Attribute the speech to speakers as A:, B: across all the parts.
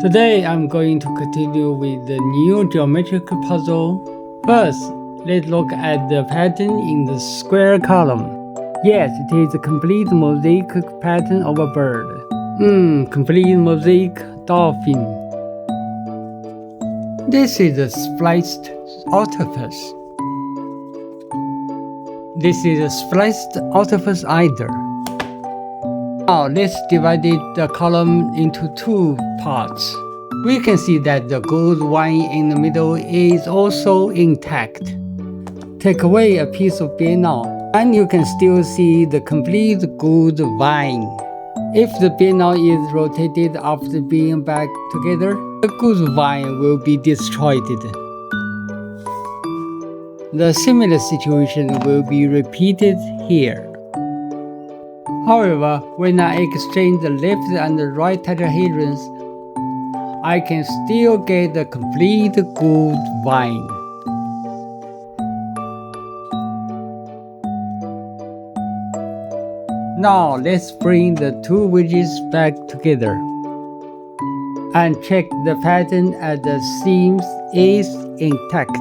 A: Today I'm going to continue with the new geometrical puzzle. First, let's look at the pattern in the square column. Yes, it is a complete mosaic pattern of a bird. Complete mosaic dolphin. This is a spliced octopus. This is a spliced octopus either. Now let's divide the column into two parts. We can see that the gold vine in the middle is also intact. Take away a piece of BieNao, and you can still see the complete gold vine. If the BieNao is rotated after being back together, the gold vine will be destroyed. The similar situation will be repeated here. However, when I exchange the left and the right tetrahedrons, I can still get the complete gold vine. Now let's bring the two wedges back together and check the pattern at the seams is intact.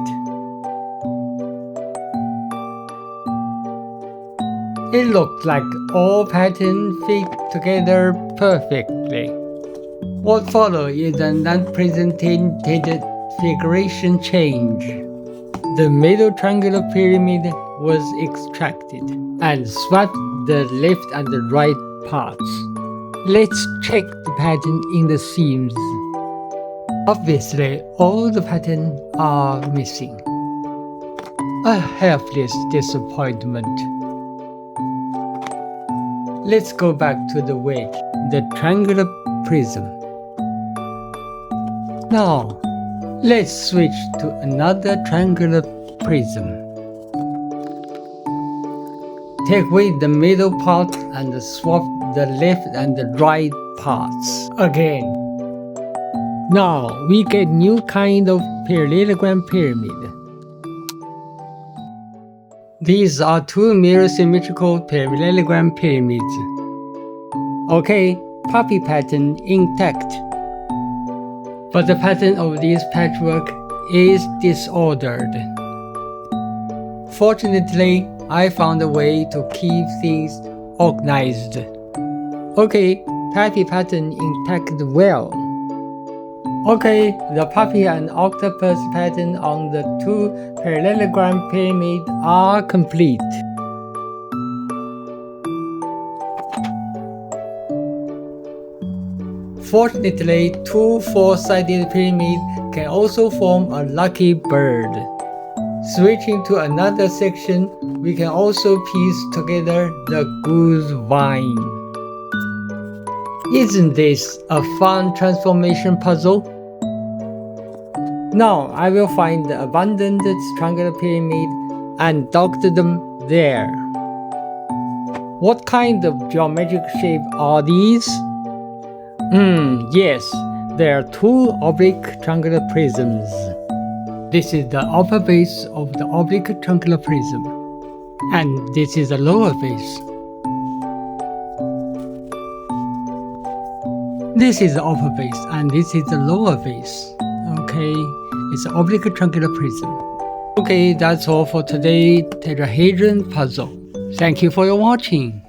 A: It looks like all patterns fit together perfectly. What follows is an unprecedented configuration change. The middle triangular pyramid was extracted and swapped the left and the right parts. Let's check the pattern in the seams. Obviously, all the patterns are missing. A helpless disappointment. Let's go back to the wedge, the triangular prism. Now, let's switch to another triangular prism. Take away the middle part and swap the left and the right parts again. Now, we get new kind of parallelogram pyramid. These are two mirror symmetrical parallelogram pyramids. Okay, puppy pattern intact. But the pattern of this patchwork is disordered. Fortunately, I found a way to keep things organized. Okay, puppy pattern intact well. Okay, the puppy and octopus pattern on the two parallelogram pyramids are complete. Fortunately, two four-sided pyramids can also form a lucky bird. Switching to another section, we can also piece together the goose vine. Isn't this a fun transformation puzzle? Now I will find the abandoned triangular pyramid and doctor them there. What kind of geometric shape are these? Yes, there are two oblique triangular prisms. This is the upper base of the oblique triangular prism, and this is the lower base. This is the upper base and this is the lower base. Okay, it's an oblique triangular prism. Okay, that's all for today's tetrahedron puzzle. Thank you for your watching.